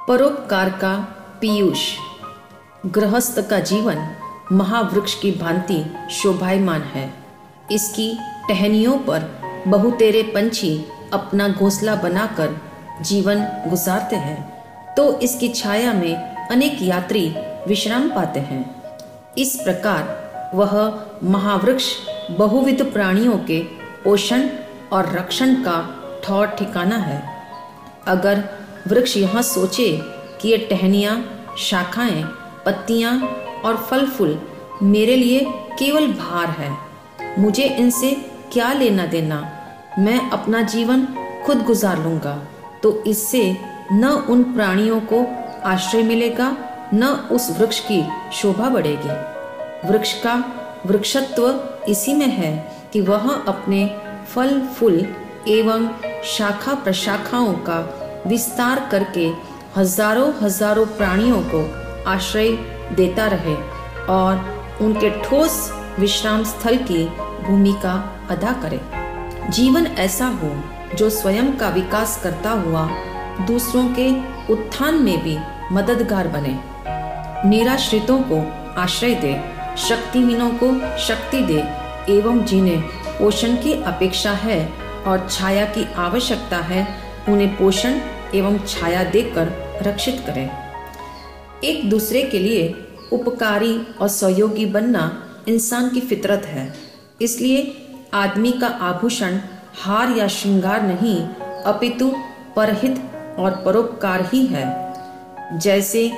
परोपकार का पीयूष। गृहस्थ का जीवन महावृक्ष की भांति शोभायमान है। इसकी टहनियों पर बहुतेरे पंछी अपना घोंसला बनाकर जीवन गुजारते हैं, तो इसकी छाया में अनेक यात्री विश्राम पाते हैं। इस प्रकार वह महावृक्ष बहुविध प्राणियों के पोषण और रक्षण का ठौर ठिकाना है। अगर वृक्ष यह सोचे कि ये टहनियाँ, शाखाएं, पत्तियाँ और फल फूल मेरे लिए केवल भार है, मुझे इनसे क्या लेना देना, मैं अपना जीवन खुद गुजार लूँगा, तो इससे न उन प्राणियों को आश्रय मिलेगा, न उस वृक्ष की शोभा बढ़ेगी। वृक्ष का वृक्षत्व इसी में है कि वह अपने फल फूल एवं शाखा प्रशाखाओं का विस्तार करके हजारों हजारों प्राणियों को आश्रय देता रहे और उनके ठोस विश्राम स्थल की भूमिका अदा करे। जीवन ऐसा हो जो स्वयं का विकास करता हुआ दूसरों के उत्थान में भी मददगार बने, निराश्रितों को आश्रय दे, शक्तिहीनों को शक्ति दे एवं जिन्हें पोषण की अपेक्षा है और छाया की आवश्यकता है, उन्हें पोषण एवं छाया देकर रक्षित करें। एक दूसरे के लिए उपकारी और सहयोगी बनना इंसान की फितरत है। इसलिए आदमी का आभूषण हार या श्रृंगार नहीं, अपितु परहित और परोपकार ही है। जैसे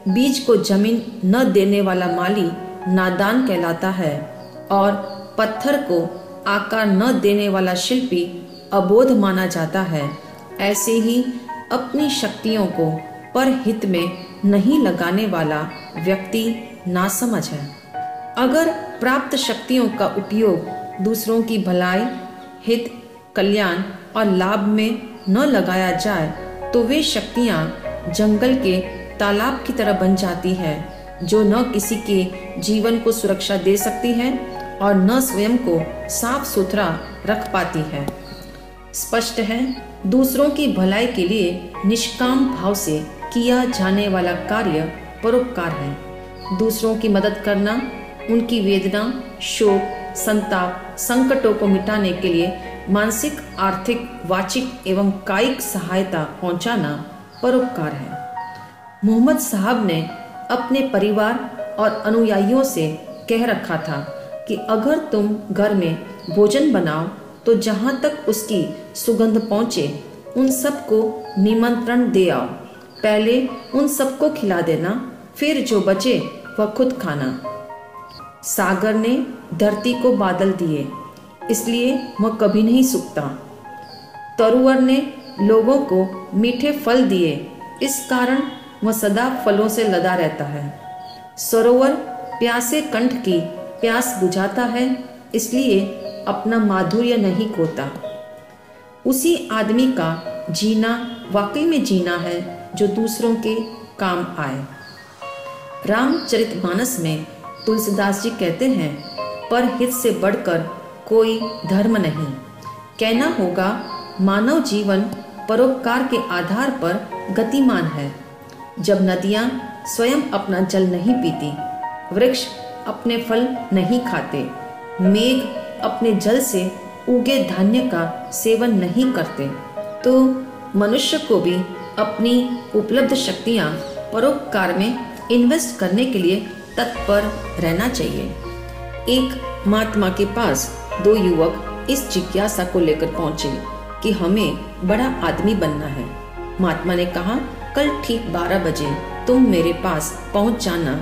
बीज को जमीन न देने वाला माली नादान कहलाता है और पत्थर को आकार न देने वाला शिल्पी अबोध माना जाता है, ऐसे ही अपनी शक्तियों को परहित में नहीं लगाने वाला व्यक्ति नासमझ है। अगर प्राप्त शक्तियों का उपयोग दूसरों की भलाई, हित, कल्याण और लाभ में न लगाया जाए तो वे शक्तियाँ जंगल के तालाब की तरह बन जाती है, जो न किसी के जीवन को सुरक्षा दे सकती है और न स्वयं को साफ सुथरा रख पाती है। स्पष्ट है, दूसरों की भलाई के लिए निष्काम भाव से किया जाने वाला कार्य परोपकार है। दूसरों की मदद करना, उनकी वेदना, शोक, संताप, संकटों को मिटाने के लिए मानसिक, आर्थिक, वाचिक एवं कायिक सहायता पहुंचाना परोपकार है। मोहम्मद साहब ने अपने परिवार और अनुयायियों से कह रखा था कि अगर तुम घर में भोजन बनाओ तो जहाँ तक उसकी सुगंध पहुँचे उन सबको निमंत्रण दे आओ। पहले उन सबको खिला देना, फिर जो बचे वह खुद खाना। सागर ने धरती को बादल दिए, इसलिए वह कभी नहीं सूखता। तरुवर ने लोगों को मीठे फल दिए, इस कारण वह सदा फलों से लदा रहता है। सरोवर प्यासे कंठ की प्यास बुझाता है, इसलिए अपना माधुर्य नहीं खोता। उसी आदमी का जीना वाकई में जीना है जो दूसरों के काम आए। रामचरितमानस में तुलसीदास जी कहते हैं, परहित से बढ़कर कोई धर्म नहीं। कहना होगा, मानव जीवन परोपकार के आधार पर गतिमान है। जब नदियाँ स्वयं अपना जल नहीं पीती, वृक्ष अपने फल नहीं खाते, मेघ अपने जल से उगे धान्य का सेवन नहीं करते, तो मनुष्य को भी अपनी उपलब्ध शक्तियाँ परोपकार में इन्वेस्ट करने के लिए तत्पर रहना चाहिए। एक महात्मा के पास दो युवक इस जिज्ञासा को लेकर पहुंचे कि हमें बड़ा आदमी बनना है। महात्मा ने कहा, कल ठीक 12 बजे तुम मेरे पास पहुंच जाना,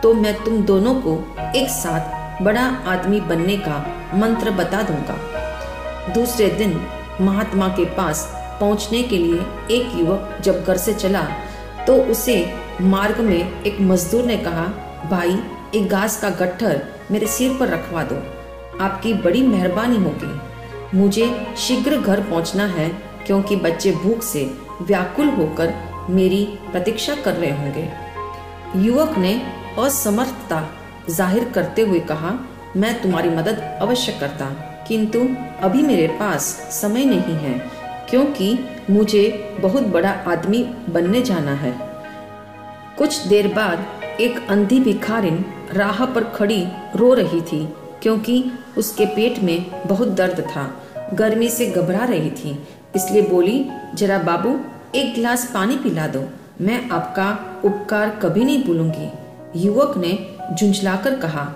तो मैं तुम दोनों को एक साथ बड़ा आदमी बनने का मंत्र बता दूंगा। दूसरे दिन महात्मा के पास पहुंचने के लिए एक युवक जब घर से चला तो उसे मार्ग में एक मजदूर ने कहा, भाई एक घास का गट्ठर मेरे सिर पर रखवा दो, आपकी बड़ी मेहरबानी होगी। मुझे शीघ्र घर पहुंचना है क्योंकि बच्चे भूख से व्याकुल होकर मेरी प्रतीक्षा कर रहे होंगे। युवक ने असमर्थता जाहिर करते हुए कहा, मैं तुम्हारी मदद अवश्य करता, किंतु अभी मेरे पास समय नहीं है क्योंकि मुझे बहुत बड़ा आदमी बनने जाना है। कुछ देर बाद एक अंधी भिखारिन राह पर खड़ी रो रही थी, क्योंकि उसके पेट में बहुत दर्द था। गर्मी से घबरा रही थी, इसलिए बोली, जरा बाबू एक गिलास पानी पिला दो, मैं आपका उपकार कभी नहीं भूलूंगी। युवक ने झुंझलाकर कहा,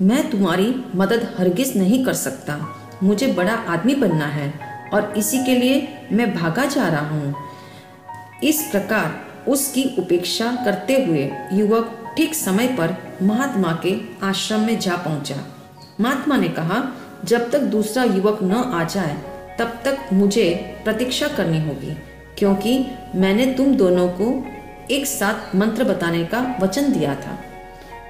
मैं तुम्हारी मदद हरगिज नहीं कर सकता। मुझे बड़ा आदमी बनना है और इसी के लिए मैं भागा जा रहा हूँ। इस प्रकार उसकी उपेक्षा करते हुए युवक ठीक समय पर महात्मा के आश्रम में जा पहुंचा। महात्मा ने कहा, जब तक दूसरा युवक न आ जाए तब तक मुझे प्रतीक्षा करनी होगी, क्योंकि मैंने तुम दोनों को एक साथ मंत्र बताने का वचन दिया था।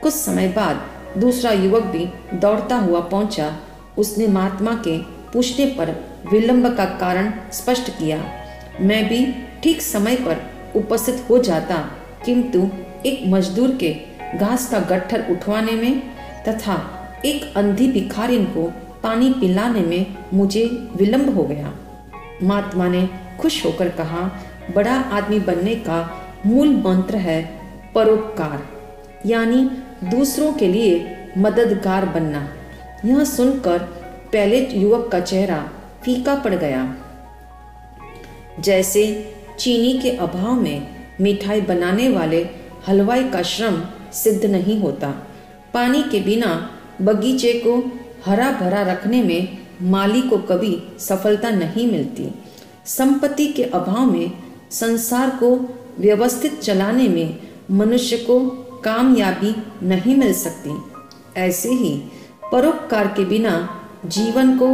कुछ समय बाद दूसरा युवक भी दौड़ता हुआ पहुंचा। उसने महात्मा के पूछने पर विलंब का कारण स्पष्ट किया। मैं भी ठीक समय पर उपस्थित हो जाता, किंतु एक मजदूर के घास का गट्ठर उठवाने में तथा एक अंधी भिखारिन को पानी पिलाने में मुझे विलंब हो गया। महात्मा ने खुश होकर कहा, बड़ा आदमी बनने का मूल मंत्र है परोपकार, यानी दूसरों के लिए मददगार बनना। यह सुनकर पहले युवक का चेहरा फीका पड़ गया। जैसे चीनी के अभाव में मिठाई बनाने वाले हलवाई का श्रम सिद्ध नहीं होता, पानी के बिना बगीचे को हरा भरा रखने में माली को कभी सफलता नहीं मिलती, संपत्ति के अभाव में संसार को व्यवस्थित चलाने में मनुष्य को कामयाबी नहीं मिल सकती, ऐसे ही परोपकार के बिना जीवन को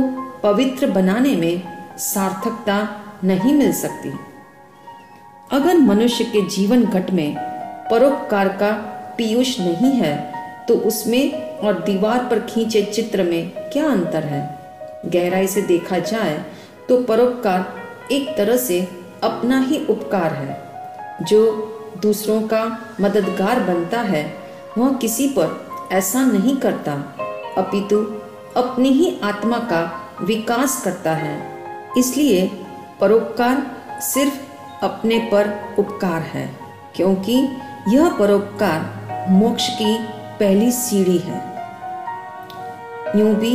पवित्र बनाने में सार्थकता नहीं मिल सकती। अगर मनुष्य के जीवन घट में परोपकार का पीयूष नहीं है तो उसमें और दीवार पर खींचे चित्र में क्या अंतर है? गहराई से देखा जाए तो परोपकार एक तरह से अपना ही उपकार है। जो दूसरों का मददगार बनता है वह किसी पर ऐसा नहीं करता, अपितु अपनी ही आत्मा का विकास करता है। इसलिए परोपकार सिर्फ अपने पर उपकार है, क्योंकि यह परोपकार मोक्ष की पहली सीढ़ी है। यूं भी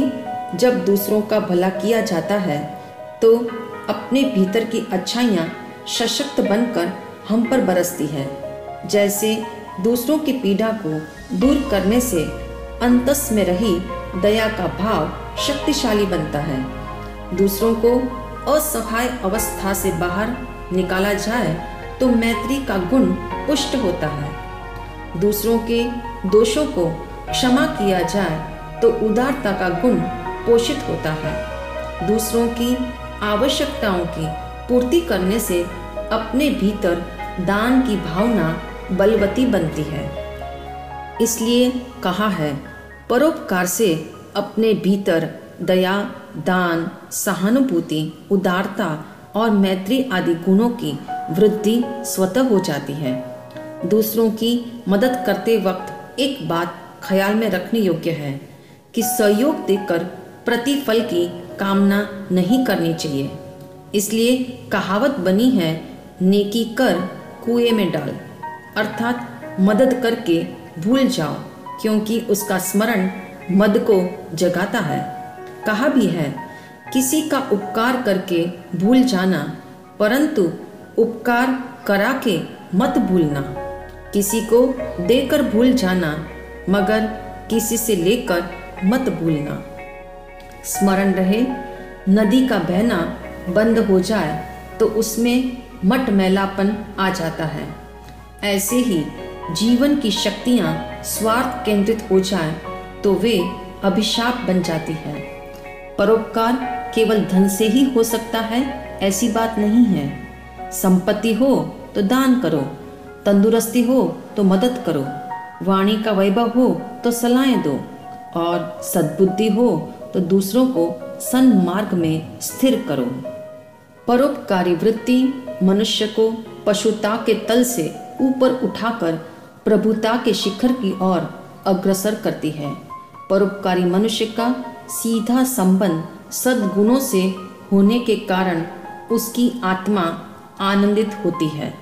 जब दूसरों का भला किया जाता है तो अपने भीतर की अच्छाइयाँ सशक्त बनकर हम पर बरसती है। जैसे दूसरों की पीड़ा को दूर करने से अंतस में रही दया का भाव शक्तिशाली बनता है। दूसरों को असहाय अवस्था से बाहर निकाला जाए तो मैत्री का गुण पुष्ट होता है। दूसरों के दोषों को क्षमा किया जाए तो उदारता का गुण पोषित होता है। दूसरों की आवश्यकताओं की पूर्ति करने से अपने भीतर दान की भावना बलवती बनती है। इसलिए कहा है, परोपकार से अपने भीतर दया, दान, सहानुभूति, उदारता और मैत्री आदि गुणों की वृद्धि स्वतः हो जाती है। दूसरों की मदद करते वक्त एक बात ख्याल में रखने योग्य है कि सहयोग देकर प्रतिफल की कामना नहीं करनी चाहिए। इसलिए कहावत बनी है, नेकी कर कुएं में डाल, अर्थात मदद करके भूल जाओ, क्योंकि उसका स्मरण मद को जगाता है। कहा भी है, किसी का उपकार करके भूल जाना, परंतु उपकार करा के मत भूलना। किसी को देकर भूल जाना, मगर किसी से लेकर मत भूलना। स्मरण रहे, नदी का बहना बंद हो जाए तो उसमें मटमैलापन आ जाता है। ऐसे ही जीवन की शक्तियाँ स्वार्थ केंद्रित हो जाए तो वे अभिशाप बन जाती है। परोपकार केवल धन से ही हो सकता है ऐसी बात नहीं है। संपत्ति हो तो दान करो, तंदुरुस्ती हो तो मदद करो, वाणी का वैभव हो तो सलाहें दो और सद्बुद्धि हो तो दूसरों को सन्मार्ग में स्थिर करो। परोपकारी वृत्ति मनुष्य को पशुता के तल से ऊपर उठाकर प्रभुता के शिखर की ओर अग्रसर करती है। परोपकारी मनुष्य का सीधा संबंध सद्गुणों से होने के कारण उसकी आत्मा आनंदित होती है।